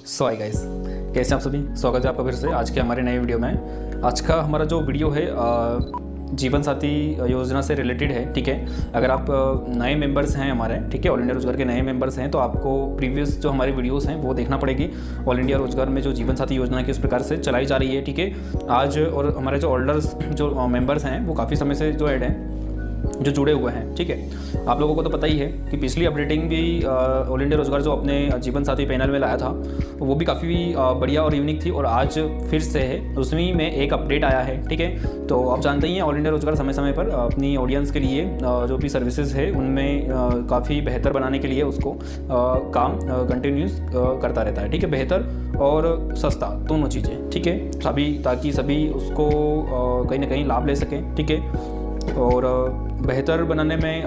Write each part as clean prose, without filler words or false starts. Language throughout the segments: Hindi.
हाय गाइस, कैसे हैं आप सभी। स्वागत है आपका फिर से आज के हमारे नए वीडियो में। आज का हमारा जो वीडियो है जीवन साथी योजना से रिलेटेड है। ठीक है, अगर आप नए मेंबर्स हैं हमारे, ठीक है, ऑल इंडिया रोजगार के नए मेंबर्स हैं, तो आपको प्रीवियस जो हमारी वीडियोस हैं वो देखना पड़ेगी। ऑल इंडिया रोजगार में जो जीवन साथी योजना किस प्रकार से चलाई जा रही है, ठीक है। आज और हमारे जो ओल्डर्स जो मेंबर्स हैं वो काफ़ी समय से जो ऐड हैं, जो जुड़े हुए हैं, ठीक है। आप लोगों को तो पता ही है कि पिछली अपडेटिंग भी ऑल इंडिया रोजगार जो अपने जीवन साथी पैनल में लाया था वो भी काफ़ी बढ़िया और यूनिक थी, और आज फिर से है उसमें में एक अपडेट आया है, ठीक है। तो आप जानते ही हैं ऑल इंडिया रोजगार समय समय पर अपनी ऑडियंस के लिए जो भी सर्विसेज है उनमें काफ़ी बेहतर बनाने के लिए उसको काम कंटिन्यूस करता रहता है, ठीक है। बेहतर और सस्ता दोनों चीज़ें, ठीक है, ताकि सभी उसको कहीं ना कहीं लाभ ले सकें, ठीक है। और बेहतर बनाने में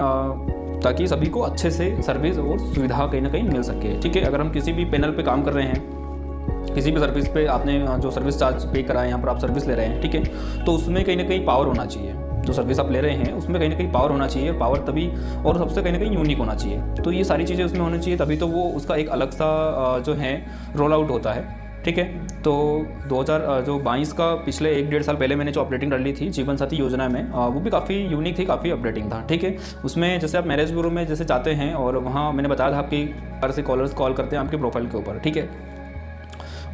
ताकि सभी को अच्छे से सर्विस और सुविधा कहीं ना कहीं मिल सके, ठीक है। अगर हम किसी भी पैनल पे काम कर रहे हैं, किसी भी सर्विस पे आपने जो सर्विस चार्ज पे करा है, यहाँ पर आप सर्विस ले रहे हैं, ठीक है, तो उसमें कहीं ना कहीं पावर होना चाहिए। जो सर्विस आप ले रहे हैं उसमें कहीं ना कहीं पावर होना चाहिए, पावर तभी और सबसे कहीं ना कहीं यूनिक होना चाहिए। तो ये सारी चीज़ें उसमें होनी चाहिए, तभी तो वो उसका एक अलग सा जो है रोल आउट होता है, ठीक है। तो 2022 का पिछले 1-1.5 साल पहले मैंने जो अपडेटिंग कर ली थी जीवन साथी योजना में, वो भी काफ़ी यूनिक थी, काफ़ी अपडेटिंग था, ठीक है। उसमें जैसे आप मैरिज ब्यूरो में जैसे जाते हैं और वहाँ मैंने बताया था आपकी घर से कॉलर्स कॉल करते हैं आपके प्रोफाइल के ऊपर, ठीक है।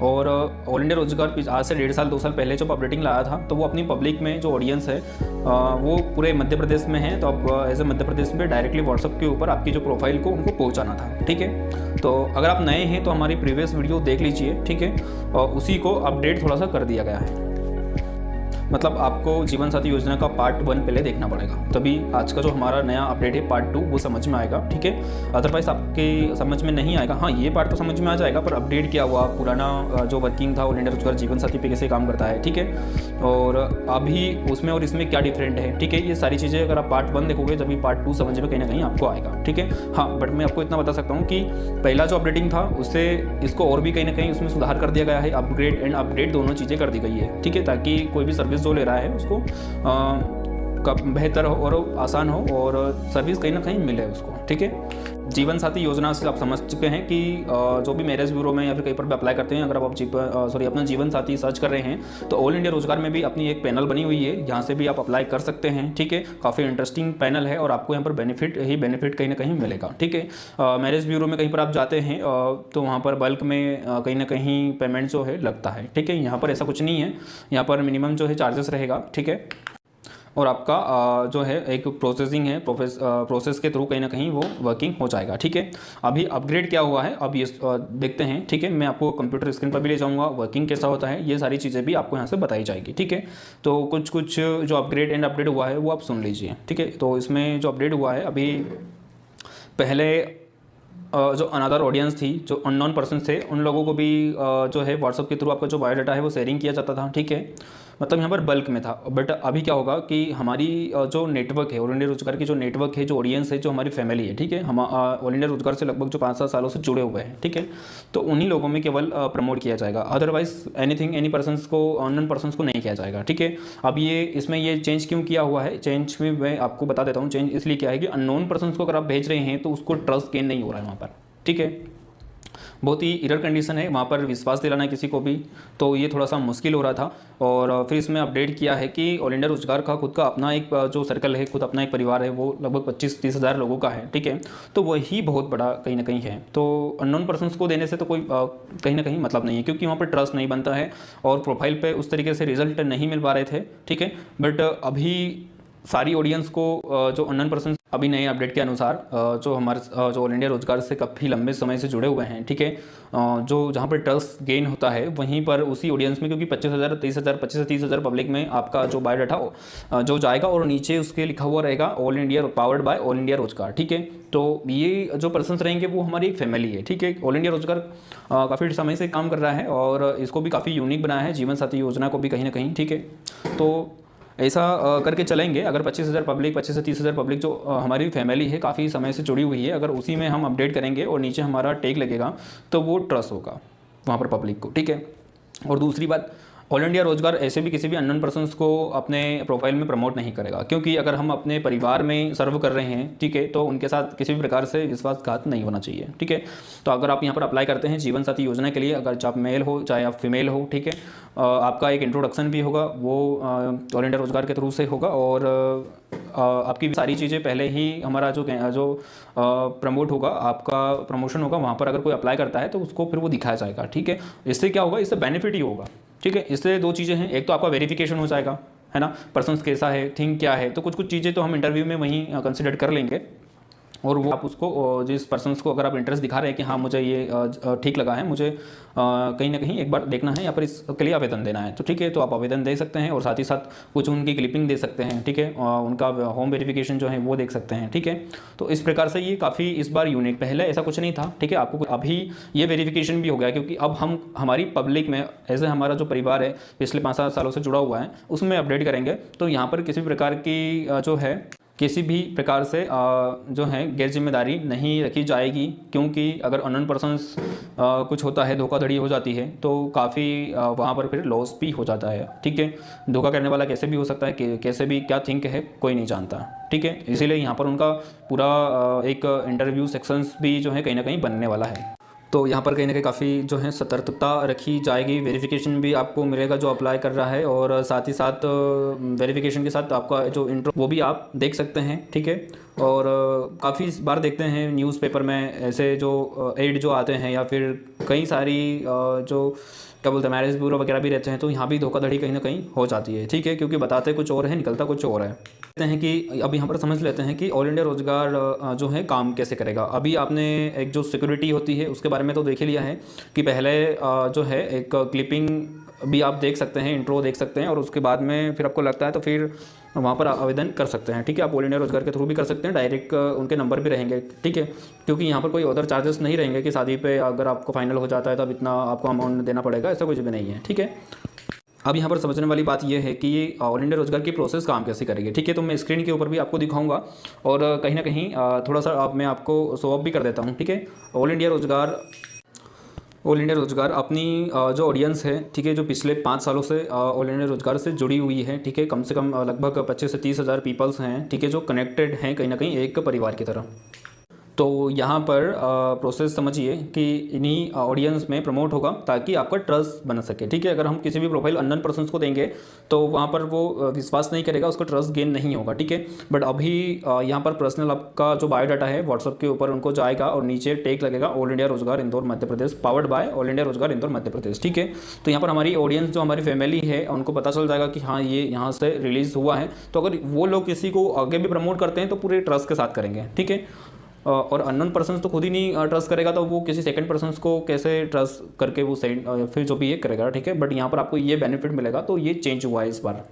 और ऑल इंडिया रोजगार आज से 1.5 साल 2 साल पहले जब अपडेटिंग लाया था तो वो अपनी पब्लिक में जो ऑडियंस है वो पूरे मध्य प्रदेश में है। तो अब एज ए मध्य प्रदेश में डायरेक्टली व्हाट्सअप के ऊपर आपकी जो प्रोफाइल को उनको पहुंचाना था, ठीक है। तो अगर आप नए हैं तो हमारी प्रीवियस वीडियो देख लीजिए, ठीक है, और उसी को अपडेट थोड़ा सा कर दिया गया है। मतलब आपको जीवन साथी योजना का पार्ट 1 पहले देखना पड़ेगा, तभी आज का जो हमारा नया अपडेट है पार्ट 2 वो समझ में आएगा, ठीक है। अदरवाइज आपके समझ में नहीं आएगा। हाँ, ये पार्ट तो समझ में आ जाएगा, पर अपडेट क्या हुआ, पुराना जो वर्किंग था ऑल इंडिया रोजगार जीवन साथी पे कैसे काम करता है, ठीक है, और अभी उसमें और इसमें क्या डिफरेंट है, ठीक है। ये सारी चीज़ें अगर आप पार्ट 1 देखोगे तभी पार्ट 2 समझ में कहीं ना कहीं आपको आएगा, ठीक है। हाँ, बट मैं आपको इतना बता सकता हूँ कि पहला जो अपडेटिंग था उससे इसको और भी कहीं ना कहीं उसमें सुधार कर दिया गया है। अपग्रेड एंड अपडेट दोनों चीज़ें कर दी गई है, ठीक है, ताकि कोई भी सर्विस जो ले रहा है उसको बेहतर हो और आसान हो और सर्विस कहीं ना कहीं मिले उसको, ठीक है। जीवन साथी योजना से आप समझ चुके हैं कि जो भी मैरिज ब्यूरो में या फिर कहीं पर भी अप्लाई करते हैं, अगर आप अपना जीवन साथी सर्च कर रहे हैं तो ऑल इंडिया रोजगार में भी अपनी एक पैनल बनी हुई है, यहाँ से भी आप अप्लाई कर सकते हैं, ठीक है। काफ़ी इंटरेस्टिंग पैनल है और आपको यहाँ पर बेनिफिट कहीं ना कहीं मिलेगा, ठीक है। मैरिज ब्यूरो में कहीं पर आप जाते हैं तो वहाँ पर बल्क में कहीं ना कहीं पेमेंट जो है लगता है, ठीक है। यहाँ पर ऐसा कुछ नहीं है, यहाँ पर मिनिमम जो है चार्जेस रहेगा, ठीक है। और आपका जो है एक प्रोसेसिंग है, प्रोसेस के थ्रू कहीं ना कहीं वो वर्किंग हो जाएगा, ठीक है। अभी अपग्रेड क्या हुआ है अब ये देखते हैं, ठीक है। मैं आपको कंप्यूटर स्क्रीन पर भी ले जाऊंगा, वर्किंग कैसा होता है ये सारी चीज़ें भी आपको यहाँ से बताई जाएगी, ठीक है। तो कुछ जो अपग्रेड एंड अपडेट हुआ है वो आप सुन लीजिए, ठीक है। तो इसमें जो अपडेट हुआ है अभी, पहले जो अनदर ऑडियंस थी, जो अननोन पर्सन थे, उन लोगों को भी जो है व्हाट्सअप के थ्रू आपका जो बायोडाटा है वो शेयरिंग किया जाता था, ठीक है। मतलब यहाँ पर बल्क में था। बट अभी क्या होगा कि हमारी जो नेटवर्क है ऑल इंडिया रोजगार की, जो नेटवर्क है, जो ऑडियंस है, जो हमारी फैमिली है, ठीक है, हम ऑल इंडिया रोजगार से लगभग जो 5-7 सालों से जुड़े हुए हैं, ठीक है, तो उन्हीं लोगों में केवल प्रमोट किया जाएगा। अदरवाइज एनी पर्सन्स को, अननोन पर्सन्स को नहीं किया जाएगा, ठीक है। अब इसमें ये चेंज क्यों किया हुआ है, चेंज भी मैं आपको बता देता हूँ। चेंज इसलिए किया है कि अननोन पर्सन्स को अगर आप भेज रहे हैं तो उसको ट्रस्ट गेन नहीं हो रहा है वहाँ पर, ठीक है। बहुत ही एरर कंडीशन है वहाँ पर, विश्वास दिलाना किसी को भी, तो ये थोड़ा सा मुश्किल हो रहा था। और फिर इसमें अपडेट किया है कि ऑल इंडिया रोजगार का खुद का अपना एक जो सर्कल है, खुद अपना एक परिवार है, वो लगभग 25-30 हज़ार लोगों का है, ठीक है। तो वही बहुत बड़ा कहीं ना कहीं है। तो अननोन पर्सन्स को देने से तो कोई कहीं ना कहीं मतलब नहीं है, क्योंकि वहाँ पर ट्रस्ट नहीं बनता है और प्रोफाइल पर उस तरीके से रिजल्ट नहीं मिल पा रहे थे, ठीक है। बट अभी सारी ऑडियंस को जो अननोन पर्सन अभी नए अपडेट के अनुसार जो हमारे जो ऑल इंडिया रोजगार से काफ़ी लंबे समय से जुड़े हुए हैं, ठीक है, जो जहाँ पर ट्रस्ट गेन होता है वहीं पर उसी ऑडियंस में, क्योंकि 25,000 30,000 25 से 30,000 पब्लिक में आपका जो बायोडाटा जो जाएगा और नीचे उसके लिखा हुआ रहेगा all India powered by all India रोजगार, ठीक है। तो ये जो पर्सन्स रहेंगे वो हमारी एक फैमिली है, ठीक है। ऑल इंडिया रोजगार काफ़ी समय से काम कर रहा है और इसको भी काफ़ी यूनिक बनाया है, जीवन साथी योजना को भी कहीं ना कहीं, ठीक है। तो ऐसा करके चलेंगे। अगर 25,000 पब्लिक, 25 से 30,000 पब्लिक जो हमारी फैमिली है काफ़ी समय से जुड़ी हुई है, अगर उसी में हम अपडेट करेंगे और नीचे हमारा टैग लगेगा तो वो ट्रस्ट होगा वहाँ पर पब्लिक को, ठीक है। और दूसरी बात, ऑल इंडिया रोजगार ऐसे भी किसी भी अननोन पर्सन्स को अपने प्रोफाइल में प्रमोट नहीं करेगा, क्योंकि अगर हम अपने परिवार में सर्व कर रहे हैं, ठीक है, तो उनके साथ किसी भी प्रकार से विश्वासघात नहीं होना चाहिए, ठीक है। तो अगर आप यहाँ पर अप्लाई करते हैं जीवन साथी योजना के लिए, अगर चाहे आप मेल हो चाहे आप फीमेल हो, ठीक है, आपका एक इंट्रोडक्शन भी होगा, वो ऑल इंडिया रोजगार के थ्रू से होगा, और आपकी सारी चीज़ें पहले ही हमारा जो प्रमोट होगा, आपका प्रमोशन होगा, वहाँ पर अगर कोई अप्लाई करता है तो उसको फिर वो दिखाया जाएगा, ठीक है। इससे क्या होगा, इससे बेनिफिट ही होगा, ठीक है। इससे दो चीज़ें हैं, एक तो आपका वेरिफिकेशन हो जाएगा, है ना, पर्सन कैसा है, थिंग क्या है, तो कुछ चीज़ें तो हम इंटरव्यू में वहीं कंसिडर कर लेंगे, और वो आप उसको जिस पर्सन्स को अगर आप इंटरेस्ट दिखा रहे हैं कि हाँ मुझे ये ठीक लगा है, मुझे कहीं ना कहीं एक बार देखना है या फिर इसके लिए आवेदन देना है, तो ठीक है, तो आप आवेदन दे सकते हैं, और साथ ही साथ कुछ उनकी क्लिपिंग दे सकते हैं, ठीक है, उनका होम वेरिफिकेशन जो है वो देख सकते हैं, ठीक है। तो इस प्रकार से ये काफ़ी इस बार यूनिक, पहले ऐसा कुछ नहीं था, ठीक है। आपको अभी ये वेरिफिकेशन भी हो गया, क्योंकि अब हम हमारी पब्लिक में ऐसे हमारा जो परिवार है पिछले 5-7 सालों से जुड़ा हुआ है उसमें अपडेट करेंगे, तो यहाँ पर किसी भी प्रकार की जो है किसी भी प्रकार से जो है गैर जिम्मेदारी नहीं रखी जाएगी, क्योंकि अगर अननोन पर्सन्स कुछ होता है, धोखाधड़ी हो जाती है, तो काफ़ी वहाँ पर फिर लॉस भी हो जाता है, ठीक है। धोखा करने वाला कैसे भी हो सकता है, कि कैसे भी क्या थिंक है कोई नहीं जानता, ठीक है। इसीलिए यहाँ पर उनका पूरा एक इंटरव्यू सेक्शंस भी जो है कहीं ना कहीं बनने वाला है, तो यहाँ पर कहीं ना कहीं काफ़ी जो है सतर्कता रखी जाएगी। वेरिफिकेशन भी आपको मिलेगा जो अप्लाई कर रहा है, और साथ ही साथ वेरिफिकेशन के साथ आपका जो इंट्रो वो भी आप देख सकते हैं, ठीक है। और काफ़ी बार देखते हैं न्यूज़पेपर में ऐसे जो एड जो आते हैं, या फिर कई सारी जो क्या बोलते हैं मैरिज ब्यूरो वगैरह भी रहते हैं, तो यहाँ भी धोखाधड़ी कहीं ना कहीं हो जाती है, ठीक है, क्योंकि बताते कुछ और है, निकलता कुछ और है। कहते हैं कि अब यहाँ पर समझ लेते हैं कि ऑल इंडिया रोजगार जो है काम कैसे करेगा। अभी आपने एक जो सिक्योरिटी होती है उसके बारे में तो देख ही लिया है, कि पहले जो है एक क्लिपिंग भी आप देख सकते हैं, इंट्रो देख सकते हैं, और उसके बाद में फिर आपको लगता है तो फिर वहाँ पर आवेदन कर सकते हैं, ठीक है। आप ऑल इंडिया रोजगार के थ्रू भी कर सकते हैं, डायरेक्ट उनके नंबर भी रहेंगे, ठीक है, क्योंकि यहाँ पर कोई अदर चार्जेस नहीं रहेंगे कि शादी पे अगर आपको फाइनल हो जाता है तब इतना आपको अमाउंट देना पड़ेगा, ऐसा कुछ भी नहीं है, ठीक है। अब यहाँ पर समझने वाली बात यह है कि ये ऑल इंडिया रोजगार की प्रोसेस काम कैसे करेगी, ठीक है। तो मैं स्क्रीन के ऊपर भी आपको दिखाऊंगा, और कहीं ना कहीं थोड़ा सा मैं आपको शो ऑफ भी कर देता हूँ, ठीक है। ऑल इंडिया रोजगार अपनी जो ऑडियंस है, ठीक है, जो पिछले 5 सालों से ऑल इंडिया रोजगार से जुड़ी हुई है, ठीक है, कम से कम लगभग 25 से 30 हज़ार पीपल्स हैं, ठीक है, जो कनेक्टेड हैं कहीं ना कहीं एक परिवार की तरह। तो यहाँ पर प्रोसेस समझिए कि इन्हीं ऑडियंस में प्रमोट होगा ताकि आपका ट्रस्ट बन सके, ठीक है। अगर हम किसी भी प्रोफाइल अननोन पर्सन्स को देंगे तो वहाँ पर वो विश्वास नहीं करेगा, उसका ट्रस्ट गेन नहीं होगा, ठीक है। बट अभी यहाँ पर पर्सनल आपका जो बायोडाटा है व्हाट्सअप के ऊपर उनको जाएगा, और नीचे टैग लगेगा ऑल इंडिया रोजगार Indore Madhya Pradesh, powered by all India रोजगार इंदौर मध्य प्रदेश, ठीक है। तो यहाँ पर हमारी ऑडियंस जो हमारी फैमिली है उनको पता चल जाएगा कि हाँ ये यहाँ से रिलीज़ हुआ है, तो अगर वो लोग किसी को आगे भी प्रमोट करते हैं तो पूरे ट्रस्ट के साथ करेंगे, ठीक है। और अननोन पर्सन्स तो खुद ही नहीं ट्रस्ट करेगा, तो वो किसी सेकंड पर्सन्स को कैसे ट्रस्ट करके वो सेंड फिर जो भी ये करेगा, ठीक है। बट यहाँ पर आपको ये बेनिफिट मिलेगा, तो ये चेंज हुआ है इस बार।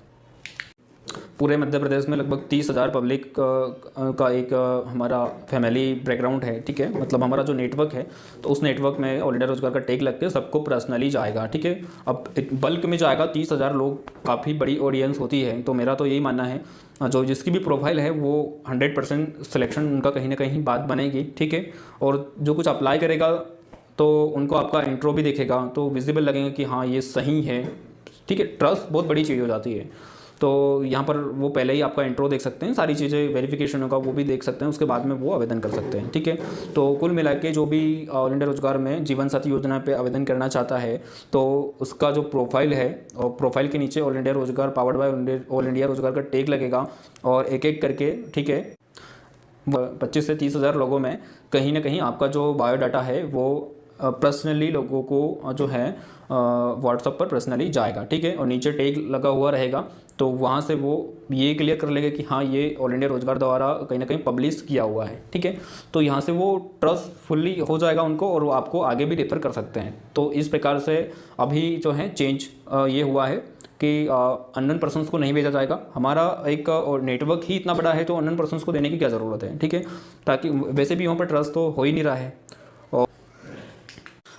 पूरे मध्य प्रदेश में लगभग 30,000 पब्लिक का एक हमारा फैमिली बैकग्राउंड है, ठीक है, मतलब हमारा जो नेटवर्क है, तो उस नेटवर्क में ऑल इंडिया रोजगार का टैग लग के सबको पर्सनली जाएगा, ठीक है। अब बल्क में जाएगा 30,000 लोग, काफ़ी बड़ी ऑडियंस होती है, तो मेरा तो यही मानना है जो जिसकी भी प्रोफाइल है वो 100% सिलेक्शन उनका कहीं ना कहीं बात बनेगी, ठीक है। और जो कुछ अप्लाई करेगा तो उनको आपका इंट्रो भी देखेगा, तो विजिबल लगेगा कि हाँ ये सही है, ठीक है। ट्रस्ट बहुत बड़ी चीज़ हो जाती है, तो यहाँ पर वो पहले ही आपका इंट्रो देख सकते हैं, सारी चीज़ें वेरिफिकेशन होगा वो भी देख सकते हैं, उसके बाद में वो आवेदन कर सकते हैं, ठीक है। तो कुल मिला के जो भी ऑल इंडिया रोजगार में जीवन साथी योजना पे आवेदन करना चाहता है, तो उसका जो प्रोफाइल है, और प्रोफाइल के नीचे ऑल इंडिया रोजगार पावर्ड बाय ऑल इंडिया रोजगार का टैग लगेगा, और एक एक करके, ठीक है, 25 से 30 हज़ार लोगों में कहीं ना कहीं आपका जो बायोडाटा है वो पर्सनली लोगों को जो है व्हाट्सएप पर पर्सनली जाएगा, ठीक है। और नीचे टैग लगा हुआ रहेगा, तो वहाँ से वो ये क्लियर कर लेगा कि हाँ ये ऑल इंडिया रोजगार द्वारा कहीं ना कहीं पब्लिश किया हुआ है, ठीक है। तो यहाँ से वो ट्रस्ट फुल्ली हो जाएगा उनको, और वो आपको आगे भी रेफर कर सकते हैं। तो इस प्रकार से अभी जो है चेंज ये हुआ है कि अननोन पर्सन्स को नहीं भेजा जाएगा। हमारा एक नेटवर्क ही इतना बड़ा है, तो अननोन पर्सन्स को देने की क्या ज़रूरत है, ठीक है, ताकि वैसे भी वहाँ पर ट्रस्ट तो हो ही नहीं रहा है।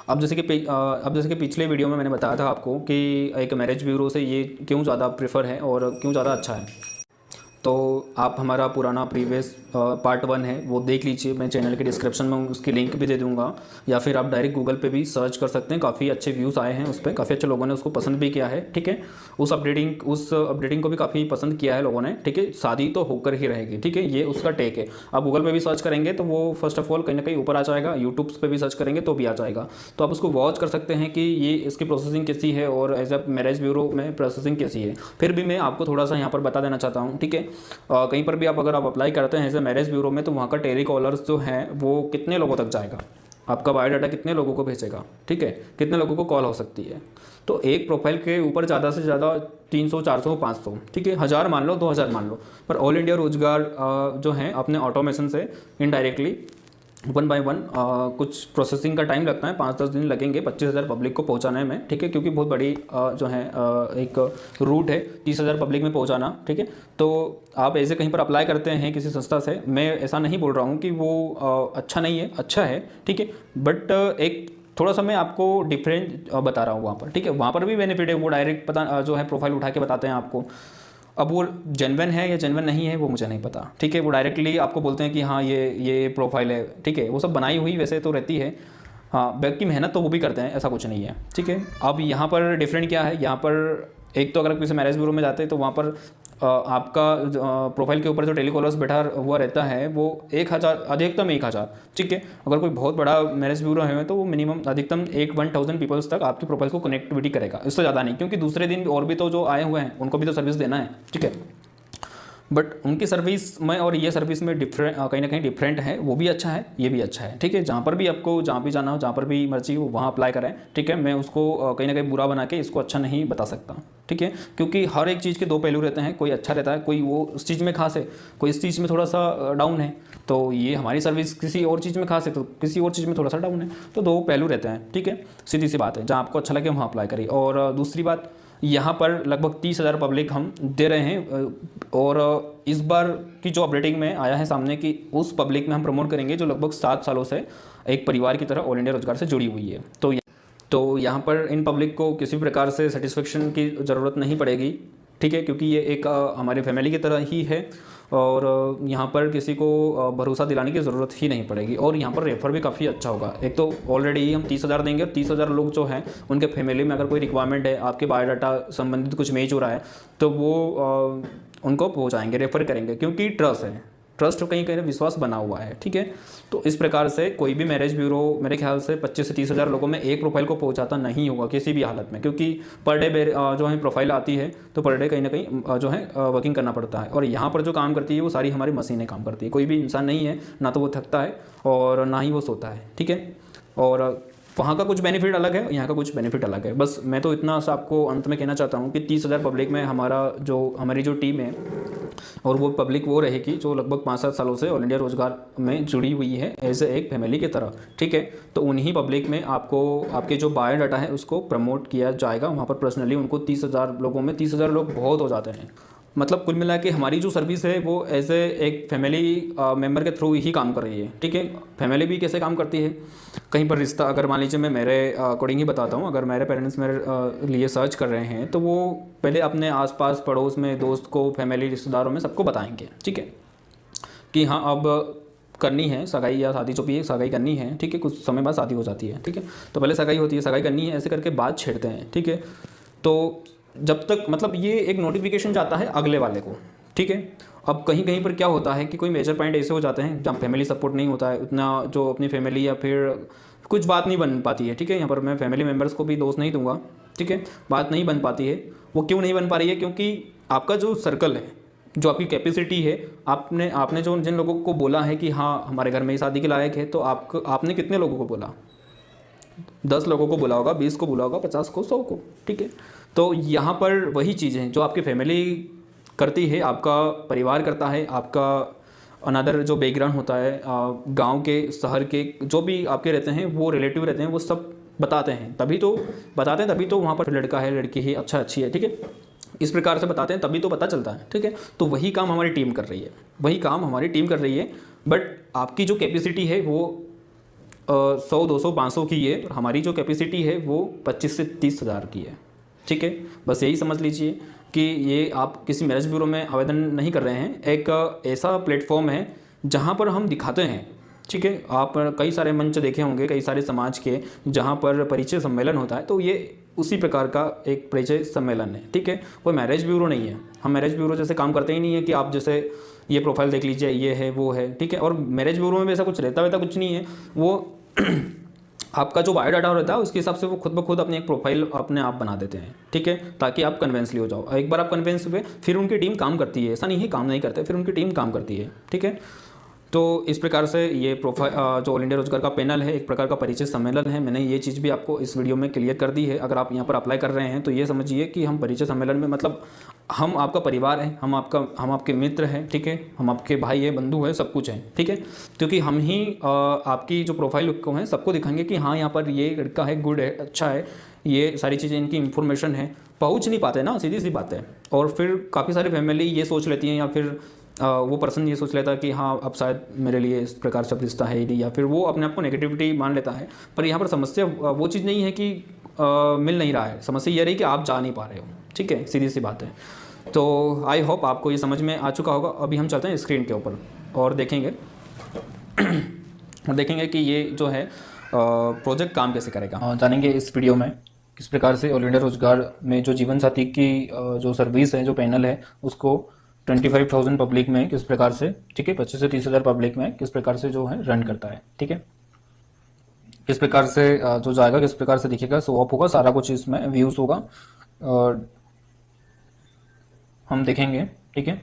अब जैसे कि पिछले वीडियो में मैंने बताया था आपको कि एक मैरिज ब्यूरो से ये क्यों ज़्यादा प्रेफर है और क्यों ज़्यादा अच्छा है। तो आप हमारा पुराना प्रीवियस पार्ट 1 है वो देख लीजिए, मैं चैनल के डिस्क्रिप्शन में उसकी लिंक भी दे दूंगा, या फिर आप डायरेक्ट गूगल पे भी सर्च कर सकते हैं। काफ़ी अच्छे व्यूज़ आए हैं उस पर, काफ़ी अच्छे लोगों ने उसको पसंद भी किया है। ठीक है, उस अपडेटिंग को भी काफ़ी पसंद किया है लोगों ने। ठीक है, शादी तो होकर ही रहेगी। ठीक है, ये उसका टेक है। आप गूगल पे भी सर्च करेंगे तो वो फर्स्ट ऑफ ऑल कहीं ना कहीं ऊपर आ जाएगा, यूट्यूब पे भी सर्च करेंगे तो भी आ जाएगा। तो आप उसको वॉच कर सकते हैं कि ये इसकी प्रोसेसिंग कैसी है और एज अ मैरिज ब्यूरो में प्रोसेसिंग कैसी है। फिर भी मैं आपको थोड़ा सा यहाँ पर बता देना चाहता हूँ। ठीक है, कहीं पर भी अगर आप अप्लाई करते हैं एज ए मैरिज ब्यूरो में, तो वहाँ का टेलीकॉलर्स जो है वो कितने लोगों तक जाएगा, आपका बायोडाटा कितने लोगों को भेजेगा। ठीक है, कितने लोगों को कॉल हो सकती है। तो एक प्रोफाइल के ऊपर ज़्यादा से ज़्यादा 300, 400, 500, ठीक है, 1000 मान लो, 2000 मान लो। पर ऑल इंडिया रोजगार जो है अपने ऑटोमेशन से इनडायरेक्टली 1 बाय 1 कुछ प्रोसेसिंग का टाइम लगता है, 5-10 दिन लगेंगे 25,000 पब्लिक को पहुंचाने में। ठीक है, क्योंकि बहुत बड़ी जो है एक रूट है 30,000 पब्लिक में पहुंचाना। ठीक है, तो आप ऐसे कहीं पर अप्लाई करते हैं किसी संस्था से, मैं ऐसा नहीं बोल रहा हूं कि वो अच्छा नहीं है, अच्छा है। ठीक है, बट एक थोड़ा सा मैं आपको डिफरेंट बता रहा हूँ वहाँ पर। ठीक है, वहाँ पर भी बेनिफिट है, वो डायरेक्ट पता जो है प्रोफाइल उठा के बताते हैं आपको। अब वो जेन्युइन है या जेन्युइन नहीं है वो मुझे नहीं पता। ठीक है, वो डायरेक्टली आपको बोलते हैं कि हाँ ये प्रोफाइल है। ठीक है, वो सब बनाई हुई वैसे तो रहती है, हाँ, बैक की मेहनत तो वो भी करते हैं, ऐसा कुछ नहीं है। ठीक है, अब यहाँ पर डिफरेंट क्या है, यहाँ पर एक तो अगर किसी मैरिज ब्यूरो में जाते हैं तो वहाँ पर आपका प्रोफाइल के ऊपर जो टेलीकॉलर्स बैठा हुआ रहता है वो 1000, अधिकतम 1000। ठीक है, अगर कोई बहुत बड़ा मैरिज ब्यूरो है तो वो मिनिमम अधिकतम 1000 पीपल्स तक आपकी प्रोफाइल को कनेक्टिविटी करेगा, इससे ज़्यादा नहीं, क्योंकि दूसरे दिन और भी तो जो आए हुए हैं उनको भी तो सर्विस देना है। ठीक है, बट उनकी सर्विस में और ये सर्विस में डिफरेंट, कहीं ना कहीं डिफरेंट है। वो भी अच्छा है, ये भी अच्छा है। ठीक है, जहाँ पर भी आपको जहाँ भी जाना हो, जहाँ पर भी मर्जी हो वहाँ अप्लाई करें। ठीक है, मैं उसको कहीं ना कहीं बुरा बना के इसको अच्छा नहीं बता सकता। ठीक है, क्योंकि हर एक चीज़ के दो पहलू रहते हैं, कोई अच्छा रहता है, कोई वो उस चीज़ में खास है, कोई इस चीज़ में थोड़ा सा डाउन है। तो ये हमारी सर्विस किसी और चीज़ में खास है तो किसी और चीज़ में थोड़ा सा डाउन है, तो दो पहलू रहते हैं। ठीक है, सीधी सी बात है, जहाँ आपको अच्छा लगे वहाँ अप्लाई करिए। और दूसरी बात, यहाँ पर लगभग 30,000 पब्लिक हम दे रहे हैं, और इस बार की जो अपडेटिंग में आया है सामने कि उस पब्लिक में हम प्रमोट करेंगे जो लगभग 7 सालों से एक परिवार की तरह ऑल इंडिया रोजगार से जुड़ी हुई है। तो यहाँ पर इन पब्लिक को किसी भी प्रकार से सेटिस्फेक्शन की ज़रूरत नहीं पड़ेगी। ठीक है, क्योंकि ये एक हमारी फैमिली की तरह ही है, और यहाँ पर किसी को भरोसा दिलाने की ज़रूरत ही नहीं पड़ेगी। और यहाँ पर रेफर भी काफ़ी अच्छा होगा। एक तो ऑलरेडी हम 30,000 देंगे, और 30,000 लोग जो हैं उनके फैमिली में अगर कोई रिक्वायरमेंट है, आपके बायोडाटा संबंधित कुछ मैच हो रहा है, तो वो उनको पहुँचाएँगे, रेफ़र करेंगे, क्योंकि ट्रस्ट कहीं कहीं विश्वास बना हुआ है। ठीक है, तो इस प्रकार से कोई भी मैरिज ब्यूरो मेरे ख्याल से 25 से 30,000 लोगों में एक प्रोफाइल को पहुंचाता नहीं होगा किसी भी हालत में, क्योंकि पर डे जो है प्रोफाइल आती है, तो पर डे कहीं ना कहीं जो है वर्किंग करना पड़ता है। और यहाँ पर जो काम करती है वो सारी हमारी मशीनें काम करती है, कोई भी इंसान नहीं है, ना तो वो थकता है और ना ही वो सोता है। ठीक है, और वहाँ का कुछ बेनिफिट अलग है, यहाँ का कुछ बेनिफिट अलग है। बस मैं तो इतना सा आपको अंत में कहना चाहता हूँ कि 30,000 पब्लिक में हमारी जो टीम है, और वो पब्लिक वो रहेगी जो लगभग 5-7 सालों से ऑल इंडिया रोजगार में जुड़ी हुई है एज ए एक फैमिली की तरह। ठीक है, तो उन्हीं पब्लिक में आपको आपके जो बायोडाटा है उसको प्रमोट किया जाएगा वहाँ पर पर्सनली। उनको 30,000 लोगों में 30,000 लोग बहुत हो जाते हैं। मतलब कुल मिला के हमारी जो सर्विस है वो एज ए एक फैमिली मेम्बर के थ्रू ही काम कर रही है। ठीक है, फैमिली भी कैसे काम करती है, कहीं पर रिश्ता, अगर मान लीजिए मैं मेरे अकॉर्डिंग ही बताता हूँ, अगर मेरे पेरेंट्स मेरे लिए सर्च कर रहे हैं तो वो पहले अपने आसपास पड़ोस में, दोस्त को, फैमिली, रिश्तेदारों में सबको बताएंगे। ठीक है, कि हाँ अब करनी है सगाई या शादी, जो भी है सगाई करनी है। ठीक है, कुछ समय बाद शादी हो जाती है। ठीक है, तो पहले सगाई होती है, सगाई करनी है, ऐसे करके बात छेड़ते हैं। ठीक है, तो जब तक मतलब ये एक नोटिफिकेशन जाता है अगले वाले को। ठीक है, अब कहीं कहीं पर क्या होता है कि कोई मेजर पॉइंट ऐसे हो जाते हैं जहाँ फैमिली सपोर्ट नहीं होता है उतना, जो अपनी फैमिली या फिर कुछ बात नहीं बन पाती है। ठीक है, यहाँ पर मैं फैमिली मेम्बर्स को भी दोष नहीं दूंगा। ठीक है, बात नहीं बन पाती है, वो क्यों नहीं बन पा रही है, क्योंकि आपका जो सर्कल है, जो आपकी कैपेसिटी है, आपने जो जिन लोगों को बोला है कि हाँ हमारे घर में शादी के लायक है, तो आपने कितने लोगों को बोला, 10 लोगों को बोला होगा, 20 को बोला होगा, 50 को, 100 को। ठीक है, तो यहाँ पर वही चीज़ें जो आपकी फैमिली करती है, आपका परिवार करता है, आपका अनदर जो बैकग्राउंड होता है, गांव के, शहर के, जो भी आपके रहते हैं, वो रिलेटिव रहते हैं, वो सब बताते हैं, तभी तो वहाँ पर लड़का है, लड़की है, अच्छा अच्छी है। ठीक है, इस प्रकार से बताते हैं, तभी तो पता चलता है। ठीक है, तो वही काम हमारी टीम कर रही है, बट आपकी जो कैपेसिटी है वो 100, 200, 500 की है, और हमारी जो कैपेसिटी है वो 25 से 30 हज़ार की है। ठीक है, बस यही समझ लीजिए। कि ये आप किसी मैरिज ब्यूरो में आवेदन नहीं कर रहे हैं, एक ऐसा प्लेटफॉर्म है जहाँ पर हम दिखाते हैं, ठीक है। आप कई सारे मंच देखे होंगे कई सारे समाज के जहाँ पर परिचय सम्मेलन होता है, तो ये उसी प्रकार का एक परिचय सम्मेलन है, ठीक है। कोई मैरिज ब्यूरो नहीं है, हम मैरिज ब्यूरो जैसे काम करते ही नहीं है कि आप जैसे ये प्रोफाइल देख लीजिए, ये है वो है, ठीक है। और मैरिज ब्यूरो में भी ऐसा कुछ रहता कुछ नहीं है, वो आपका जो बायोडाटा रहता है उसके हिसाब से वो खुद ब खुद अपनी एक प्रोफाइल अपने आप बना देते हैं, ठीक है, ताकि आप कन्वेंसली हो जाओ। एक बार आप कन्वेंस हुए फिर उनकी टीम काम करती है, ऐसा नहीं है काम नहीं करते, फिर उनकी टीम काम करती है, ठीक है। तो इस प्रकार से ये प्रोफाइल जो ऑल इंडिया रोजगार का पैनल है, एक प्रकार का परिचय सम्मेलन है। मैंने ये चीज़ भी आपको इस वीडियो में क्लियर कर दी है। अगर आप यहाँ पर अप्लाई कर रहे हैं तो ये समझिए कि हम परिचय सम्मेलन में, मतलब हम आपका परिवार है, हम आपके मित्र हैं, ठीक है, हम आपके भाई है, बंधु है, सब कुछ है, ठीक है। क्योंकि हम ही आपकी जो प्रोफाइल को है सबको दिखाएंगे कि हाँ यहाँ पर ये लड़का है, गुड है, अच्छा है, ये सारी चीज़ें इनकी इन्फॉर्मेशन है। पहुँच नहीं पाते ना, सीधी सी बात है। और फिर काफ़ी सारी फैमिली ये सोच लेती हैं, या फिर वो पर्सन ये सोच लेता है कि हाँ अब शायद मेरे लिए इस प्रकार से रिश्ता है ही नहीं, या फिर वो अपने आप को नेगेटिविटी मान लेता है। पर यहाँ पर समस्या वो चीज़ नहीं है कि मिल नहीं रहा है, समस्या ये रही कि आप जा नहीं पा रहे हो, ठीक है, सीधी सी बात है। तो आई होप आपको ये समझ में आ चुका होगा। अभी हम चलते हैं स्क्रीन के ऊपर और देखेंगे कि ये जो है प्रोजेक्ट काम कैसे करेगा। जानेंगे इस वीडियो में किस प्रकार से ऑल इंडिया रोजगार में जो जीवन साथी की जो सर्विस है, जो पैनल है, उसको 25,000 पब्लिक में किस प्रकार से, ठीक है, 25 से 30,000 पब्लिक में किस प्रकार से जो है रन करता है, ठीक है। किस प्रकार से जो जाएगा, किस प्रकार से दिखेगा, शो ऑफ होगा, सारा कुछ इसमें व्यूज होगा और हम देखेंगे, ठीक है।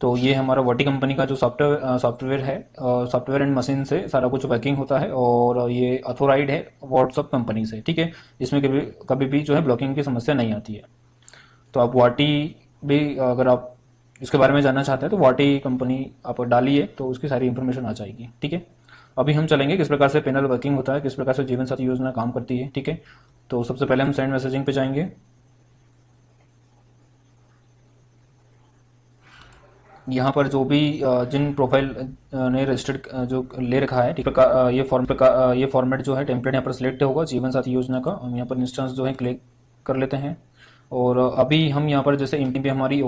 तो ये हमारा वर्टी कंपनी का जो सॉफ्टवेयर है, सॉफ्टवेयर एंड मशीन से सारा कुछ वर्किंग होता है, और ये अथोराइड है व्हाट्सअप कंपनी से, ठीक है। इसमें कभी भी जो है ब्लॉकिंग की समस्या नहीं आती है। तो आप वाटी भी अगर आप इसके बारे में जानना चाहते हैं तो वाटी कंपनी आप डालिए तो उसकी सारी इंफॉर्मेशन आ जाएगी, ठीक है। अभी हम चलेंगे किस प्रकार से पैनल वर्किंग होता है, किस प्रकार से जीवन साथी योजना काम करती है, ठीक है। तो सबसे पहले हम सेंड मैसेजिंग पे जाएंगे। यहाँ पर जो भी जिन प्रोफाइल ने रजिस्टर्ड जो ले रखा है, ठीक है, ये फॉर्मेट जो है टेम्पलेट यहाँ पर सिलेक्ट होगा जीवन साथी योजना का। हम यहाँ पर इंस्टेंस जो है क्लिक कर लेते हैं, और अभी हम यहाँ पर जैसे पे हमारी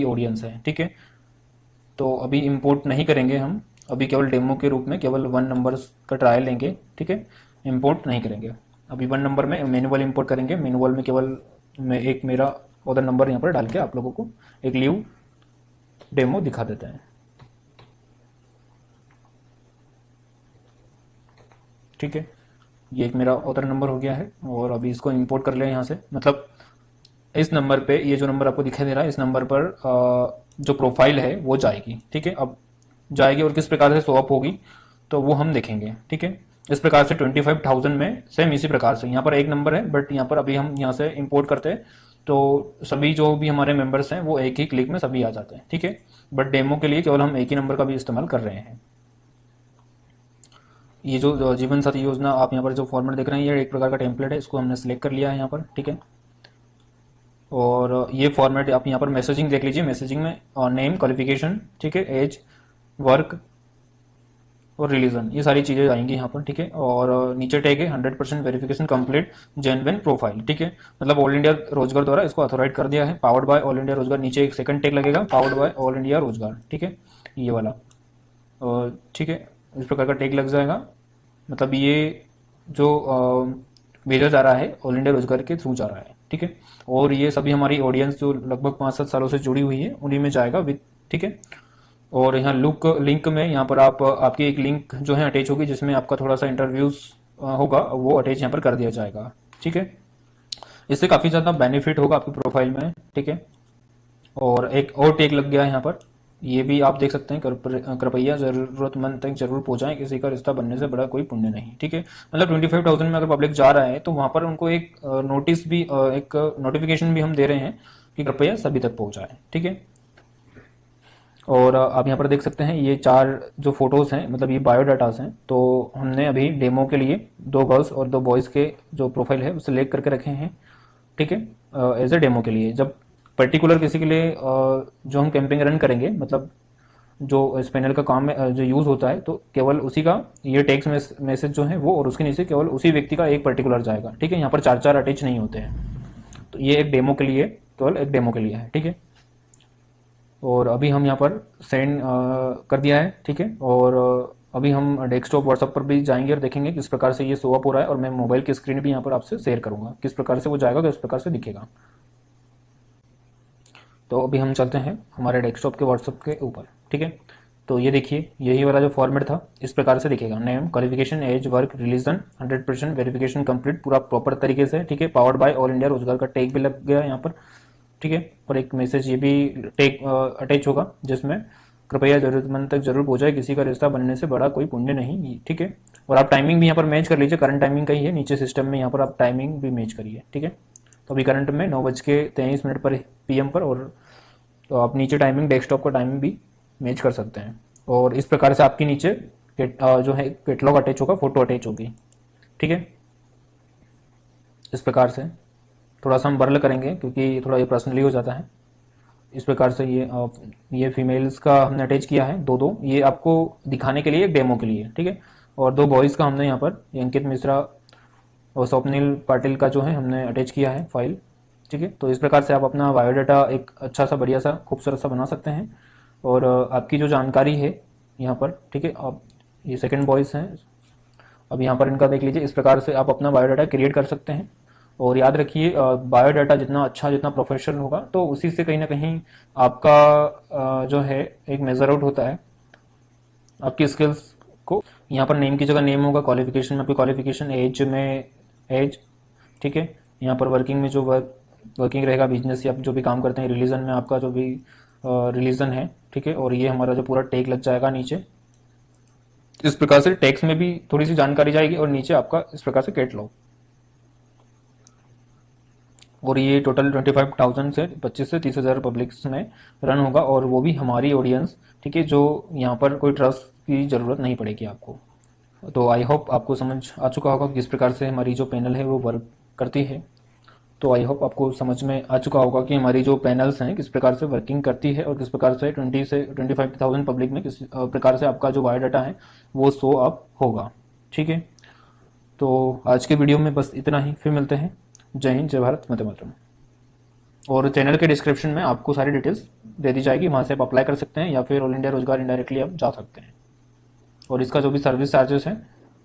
ऑडियंस है, ठीक है। तो अभी इंपोर्ट नहीं करेंगे हम, अभी केवल डेमो के रूप में केवल 1 नंबर का ट्रायल लेंगे, ठीक है। इंपोर्ट नहीं करेंगे, अभी 1 नंबर में मैनुअल इंपोर्ट करेंगे। मैनुअल में केवल मैं एक मेरा ऑर्डर नंबर यहाँ पर डाल के आप लोगों को एक लीव डेमो दिखा देते हैं, ठीक है। ये एक मेरा ऑर्डर नंबर हो गया है, और अभी इसको इंपोर्ट कर ले यहाँ से। मतलब इस नंबर पे, ये जो नंबर आपको दिखाई दे रहा है, इस नंबर पर जो प्रोफाइल है वो जाएगी, ठीक है। अब जाएगी और किस प्रकार से शो अप होगी तो वो हम देखेंगे, ठीक है। इस प्रकार से 25,000 में सेम इसी प्रकार से यहाँ पर एक नंबर है, बट यहाँ पर अभी हम यहाँ से इंपोर्ट करते हैं तो सभी जो भी हमारे मेंबर्स हैं वो एक ही क्लिक में सभी आ जाते हैं, ठीक है। बट डेमो के लिए केवल हम एक ही नंबर का भी इस्तेमाल कर रहे हैं। ये जो जीवन साथी योजना आप यहाँ पर जो फॉर्मेट देख रहे हैं, ये एक प्रकार का टेम्पलेट है, इसको हमने सिलेक्ट कर लिया है यहाँ पर, ठीक है। और ये फॉर्मेट आप यहाँ पर मैसेजिंग देख लीजिए। मैसेजिंग में नेम, क्वालिफिकेशन, ठीक है, एज, वर्क और रिलीजन, ये सारी चीज़ें आएंगी यहाँ पर, ठीक है। और नीचे टैग है 100% वेरिफिकेशन कंप्लीट जेन्युइन प्रोफाइल, ठीक है। मतलब ऑल इंडिया रोजगार द्वारा इसको अथोराइज कर दिया है, पावर्ड बाय ऑल इंडिया रोजगार। नीचे एक सेकंड टैग लगेगा, पावर्ड बाय ऑल इंडिया रोजगार, ठीक है, ये वाला, और ठीक है, इस प्रकार का टैग लग जाएगा। मतलब ये जो भेजा जा रहा है ऑल इंडिया रोजगार के थ्रू जा रहा है, ठीक है। और ये सभी हमारी ऑडियंस जो लगभग 5-7 सालों से जुड़ी हुई है उन्हीं में जाएगा विद, ठीक है। और यहाँ लिंक में यहाँ पर आपकी एक लिंक जो है अटैच होगी, जिसमें आपका थोड़ा सा इंटरव्यूज होगा, वो अटैच यहाँ पर कर दिया जाएगा, ठीक है। इससे काफ़ी ज़्यादा बेनिफिट होगा आपकी प्रोफाइल में, ठीक है। और एक और टैग लग गया है यहाँ पर, ये भी आप देख सकते हैं, कृपया जरूरतमंद तक जरूर पहुंचाएं, किसी का रिश्ता बनने से बड़ा कोई पुण्य नहीं, ठीक है। मतलब 25,000 में अगर पब्लिक जा रहा है तो वहां पर उनको एक नोटिस भी, एक नोटिफिकेशन भी हम दे रहे हैं कि कृपया सभी तक पहुंचाएं, ठीक है। और आप यहाँ पर देख सकते हैं ये 4 जो फोटोज हैं, मतलब ये बायोडाटास हैं। तो हमने अभी डेमो के लिए 2 गर्ल्स और 2 बॉयज़ के जो प्रोफाइल है उसे सिलेक्ट करके रखे हैं, ठीक है, एज ए डेमो के लिए। जब पर्टिकुलर किसी के लिए जो हम कैंपेन रन करेंगे, मतलब जो इस पैनल का काम में जो यूज़ होता है, तो केवल उसी का ये टेक्स्ट मैसेज जो है वो, और उसके नीचे केवल उसी व्यक्ति का एक पर्टिकुलर जाएगा, ठीक है। यहाँ पर 4-4 अटैच नहीं होते हैं। तो ये एक डेमो के लिए केवल एक डेमो के लिए है, ठीक है। और अभी हम यहाँ पर सेंड कर दिया है, ठीक है। और अभी हम डेस्कटॉप व्हाट्सएप पर भी जाएंगे और देखेंगे किस प्रकार से ये शो अप हो रहा है, और मैं मोबाइल की स्क्रीन भी यहाँ पर आपसे शेयर करूँगा किस प्रकार से वो जाएगा, किस प्रकार से दिखेगा। तो अभी हम चलते हैं हमारे डेस्कटॉप के व्हाट्सएप के ऊपर, ठीक है। तो ये देखिए, यही वाला जो फॉर्मेट था इस प्रकार से दिखेगा। Name, qualification, age, work, religion, 100% verification complete, पूरा प्रॉपर तरीके से, ठीक है। पावर्ड बाय ऑल इंडिया रोजगार का टैग भी लग गया यहाँ पर, ठीक है। और एक मैसेज ये भी टैग अटैच होगा जिसमें कृपया जरूरतमंद तक जरूर पहुंचाए, किसी का रिश्ता बनने से बड़ा कोई पुण्य नहीं, ठीक है। और आप टाइमिंग भी यहाँ पर मैच कर लीजिए, करंट टाइमिंग का ही है नीचे सिस्टम में, यहाँ पर आप टाइमिंग भी मैच करिए, ठीक है। तो अभी करंट में 9:23 पर PM पर, और तो आप नीचे टाइमिंग डेस्कटॉप का टाइमिंग भी मैच कर सकते हैं। और इस प्रकार से आपके नीचे जो है कैटलॉग अटैच होगा, फोटो अटैच होगी, ठीक है। इस प्रकार से थोड़ा सा हम बर्ल करेंगे क्योंकि थोड़ा ये पर्सनली हो जाता है। इस प्रकार से ये फीमेल्स का हमने अटैच किया है, दो दो, ये आपको दिखाने के लिए, एक डेमो के लिए, ठीक है। और दो बॉयज़ का हमने यहाँ पर अंकित मिश्रा और स्वप्निल पाटिल का जो है हमने अटैच किया है फाइल, ठीक है। तो इस प्रकार से आप अपना बायोडाटा एक अच्छा सा, बढ़िया सा, खूबसूरत सा बना सकते हैं। और आपकी जो जानकारी है यहाँ पर, ठीक है। अब ये सेकंड बॉयज़ हैं, अब यहाँ पर इनका देख लीजिए। इस प्रकार से आप अपना बायोडाटा क्रिएट कर सकते हैं। और याद रखिए, बायोडाटा जितना अच्छा, जितना प्रोफेशनल होगा, तो उसी से कहीं ना कहीं आपका जो है एक मेजर आउट होता है आपकी स्किल्स को। यहाँ पर नेम की जगह नेम होगा, क्वालिफिकेशन में आपकी क्वालिफिकेशन, एज में एज, ठीक है। यहाँ पर वर्किंग में जो वर्किंग रहेगा, बिजनेस या जो भी काम करते हैं, रिलीजन में आपका जो भी रिलीजन है, ठीक है। और ये हमारा जो पूरा टैग लग जाएगा नीचे। इस प्रकार से टैक्स में भी थोड़ी सी जानकारी जाएगी, और नीचे आपका इस प्रकार से कैटलॉग। और ये टोटल 25,000 से 25 से 30,000 पब्लिक्स में रन होगा, और वो भी हमारी ऑडियंस, ठीक है, जो यहाँ पर कोई ट्रस्ट की ज़रूरत नहीं पड़ेगी आपको। तो आई होप आपको समझ आ चुका होगा किस प्रकार से हमारी जो पैनल है वो वर्क करती है। तो आई होप आपको समझ में आ चुका होगा कि हमारी जो पैनल्स हैं किस प्रकार से वर्किंग करती है, और किस प्रकार से 20 से 25,000 पब्लिक में किस प्रकार से आपका जो बायोडाटा है वो शो अप होगा, ठीक है। तो आज के वीडियो में बस इतना ही, फिर मिलते हैं। जय हिंद, जय भारत, वंदे मातरम। और चैनल के डिस्क्रिप्शन में आपको सारी डिटेल्स दे दी जाएगी, वहाँ से आप अप्लाई कर सकते हैं, या फिर ऑल इंडिया रोजगार इनडायरेक्टली आप जा सकते हैं। और इसका जो भी सर्विस चार्जेस हैं,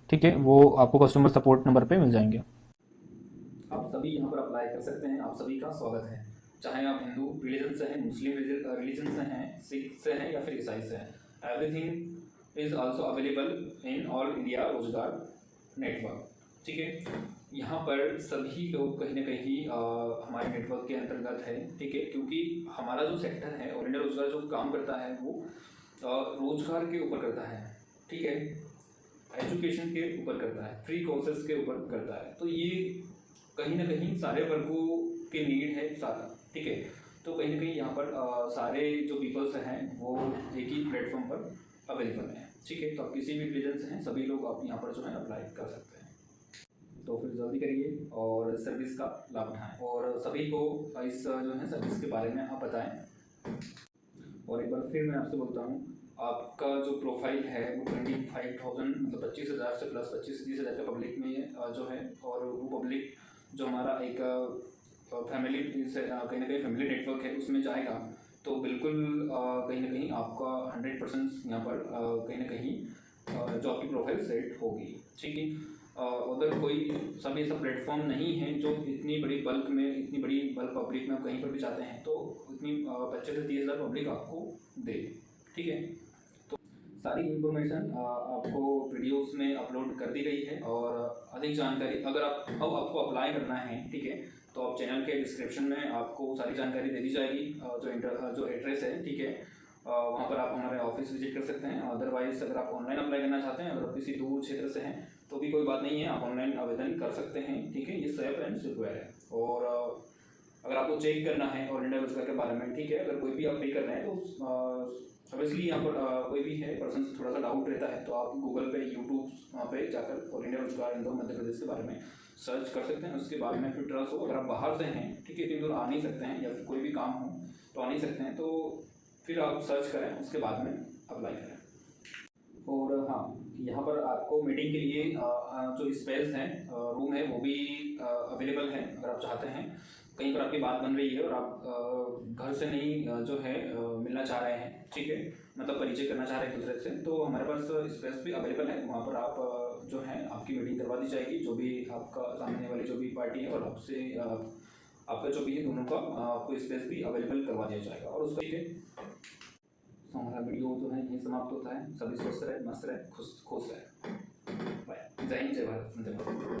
ठीक है, वो आपको कस्टमर सपोर्ट नंबर पे मिल जाएंगे। आप सभी यहाँ पर अप्लाई कर सकते हैं, आप सभी का स्वागत है। चाहे आप हिंदू रिलीजन से हैं, मुस्लिम रिलीजन से हैं, सिख से हैं, या फिर ईसाई से हैं, everything is also available in all India रोजगार नेटवर्क, ठीक है। यहाँ पर सभी लोग कहीं ना कहीं हमारे नेटवर्क के अंतर्गत है, ठीक है। क्योंकि हमारा जो सेक्टर है, ऑल इंडिया रोजगार जो काम करता है वो रोजगार के ऊपर करता है, ठीक है, एजुकेशन के ऊपर करता है, फ्री कोर्सेज के ऊपर करता है। तो ये कहीं ना कहीं सारे वर्गों के नीड है सारा, ठीक है। तो कहीं ना कहीं यहाँ पर सारे जो पीपल्स हैं वो एक ही प्लेटफॉर्म पर अवेलेबल हैं, ठीक है। तो आप किसी भी रिलीजन से हैं, सभी लोग आप यहाँ पर जो है अप्लाई कर सकते हैं। तो फिर जल्दी करिए और सर्विस का लाभ उठाएं, और सभी को इस जो है सर्विस के बारे में आप बताएं। और एक बार फिर मैं आपसे बोलता हूँ, आपका जो प्रोफाइल है वो 25,000 मतलब 25,000 से प्लस 25 से 30,000 के पब्लिक में जो है, और वो पब्लिक जो हमारा एक फैमिली से कहीं ना कहीं फैमिली नेटवर्क है उसमें जाएगा, तो बिल्कुल कहीं ना कहीं आपका 100% यहाँ पर कहीं ना कहीं जो आपकी प्रोफाइल सेट होगी, ठीक है। अगर कोई सब ऐसा प्लेटफॉर्म नहीं है जो इतनी बड़ी बल्क में, इतनी बड़ी बल्क पब्लिक में कहीं पर भी जाते हैं, तो इतनी 25 से 30,000 पब्लिक आपको दे, ठीक है। तो सारी इन्फॉर्मेशन आपको वीडियोस में अपलोड कर दी गई है, और अधिक जानकारी अगर अब आपको अप्लाई करना है, ठीक है, तो आप चैनल के डिस्क्रिप्शन में आपको सारी जानकारी दे दी जाएगी। जो एड्रेस है, ठीक है, वहाँ पर आप हमारे ऑफिस विजिट कर सकते हैं। अदरवाइज अगर आप ऑनलाइन अप्लाई करना चाहते हैं, अगर आप किसी दूर क्षेत्र से हैं, तो भी कोई बात नहीं है, आप ऑनलाइन आवेदन कर सकते हैं, ठीक है। ये सेफ एंड सिक्योर है। और अगर आपको चेक करना है ऑल इंडिया रोजगार के बारे में, ठीक है, अगर कोई भी आप पे कर रहे हैं, तो ऑब्वियसली यहाँ पर कोई भी है पर्सन थोड़ा सा डाउट रहता है, तो आप गूगल पे, यूट्यूब वहाँ पे जाकर ऑल इंडिया रोजगार इंदौर मध्य प्रदेश के बारे में सर्च कर सकते हैं। उसके बाद में फिर ट्रस्ट हो, अगर आप बाहर से हैं, ठीक है, इतनी दूर आ नहीं सकते हैं, या फिर कोई भी काम हो तो आ नहीं सकते हैं, तो फिर आप सर्च करें, उसके बाद में अप्लाई करें। और हाँ, यहाँ पर आपको मीटिंग के लिए जो स्पेस है, रूम है, वो भी अवेलेबल है। अगर आप चाहते हैं कहीं पर आपकी बात बन रही है और आप घर से नहीं जो है मिलना चाह रहे हैं, ठीक है, मतलब परिचय करना चाह रहे हैं एक दूसरे से, तो हमारे पास स्पेस भी अवेलेबल है। वहाँ पर आप जो है आपकी मीटिंग करवा दी जाएगी, जो भी आपका सामने वाली जो भी पार्टी है और आपसे आपका जो भी है दोनों का आपको स्पेस भी अवेलेबल करवा दिया जाएगा। और उसका ठीक है, तो हमारा वीडियो जो है यही समाप्त होता है। सभी स्वस्थ रहे, मस्त रहे, खुश रहे। बाय। जय हिंद, जय भारत, वंदे मातरम।